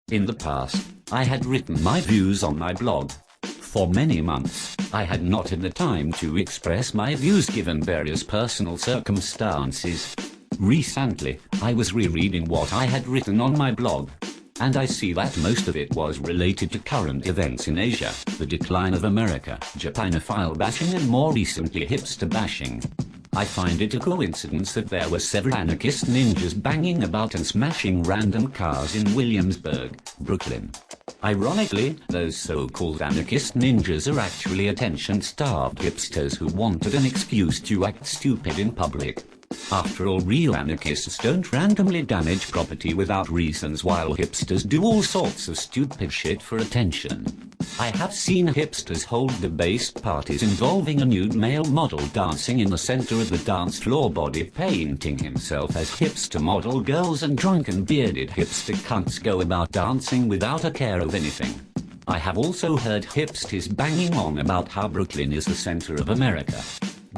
In the past, I had written my views on my blog. For many months, I had not had the time to express my views given various personal circumstances. Recently, I was rereading what I had written on my blog, and I see that most of it was related to current events in Asia, the decline of America, Japanophile bashing, and more recently hipster bashing. I find it a coincidence that there were several anarchist ninjas banging about and smashing random cars in Williamsburg, Brooklyn. Ironically, those so-called anarchist ninjas are actually attention-starved hipsters who wanted an excuse to act stupid in public. After all, real anarchists don't randomly damage property without reasons, while hipsters do all sorts of stupid shit for attention. I have seen hipsters hold debased parties involving a nude male model dancing in the center of the dance floor, body painting himself as hipster model girls, and drunken bearded hipster cunts go about dancing without a care of anything. I have also heard hipsters banging on about how Brooklyn is the center of America,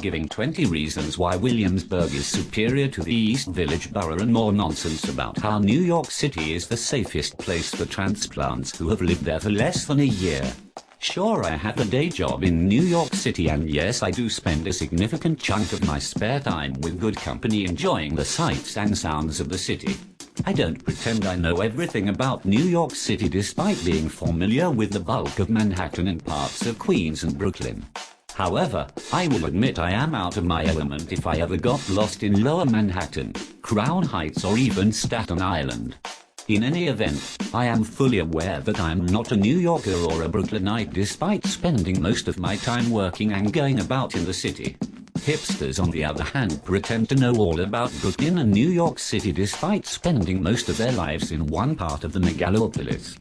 giving 20 reasons why Williamsburg is superior to the East Village borough, and more nonsense about how New York City is the safest place for transplants who have lived there for less than a year. Sure, I have a day job in New York City, and yes, I do spend a significant chunk of my spare time with good company enjoying the sights and sounds of the city. I don't pretend I know everything about New York City despite being familiar with the bulk of Manhattan and parts of Queens and Brooklyn. However, I will admit I am out of my element if I ever got lost in Lower Manhattan, Crown Heights, or even Staten Island. In any event, I am fully aware that I am not a New Yorker or a Brooklynite despite spending most of my time working and going about in the city. Hipsters, on the other hand, pretend to know all about Brooklyn and New York City despite spending most of their lives in one part of the megalopolis.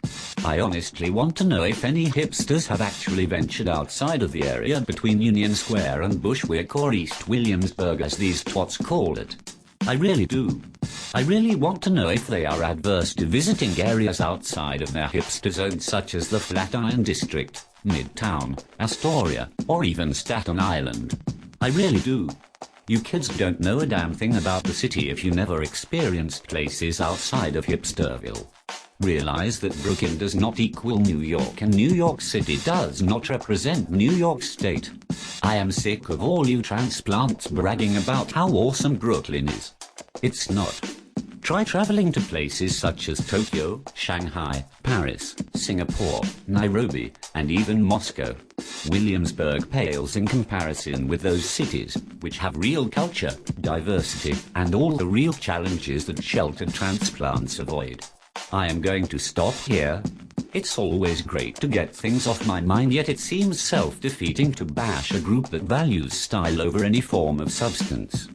I honestly want to know if any hipsters have actually ventured outside of the area between Union Square and Bushwick, or East Williamsburg as these twats call it. I really do. I really want to know if they are adverse to visiting areas outside of their hipster zone, such as the Flatiron District, Midtown, Astoria, or even Staten Island. I really do. You kids don't know a damn thing about the city if you never experienced places outside of Hipsterville. Realize that Brooklyn does not equal New York, and New York City does not represent New York State. I am sick of all you transplants bragging about how awesome Brooklyn is. It's not. Try traveling to places such as Tokyo, Shanghai, Paris, Singapore, Nairobi, and even Moscow. Williamsburg pales in comparison with those cities, which have real culture, diversity, and all the real challenges that sheltered transplants avoid. I am going to stop here. It's always great to get things off my mind, yet it seems self-defeating to bash a group that values style over any form of substance.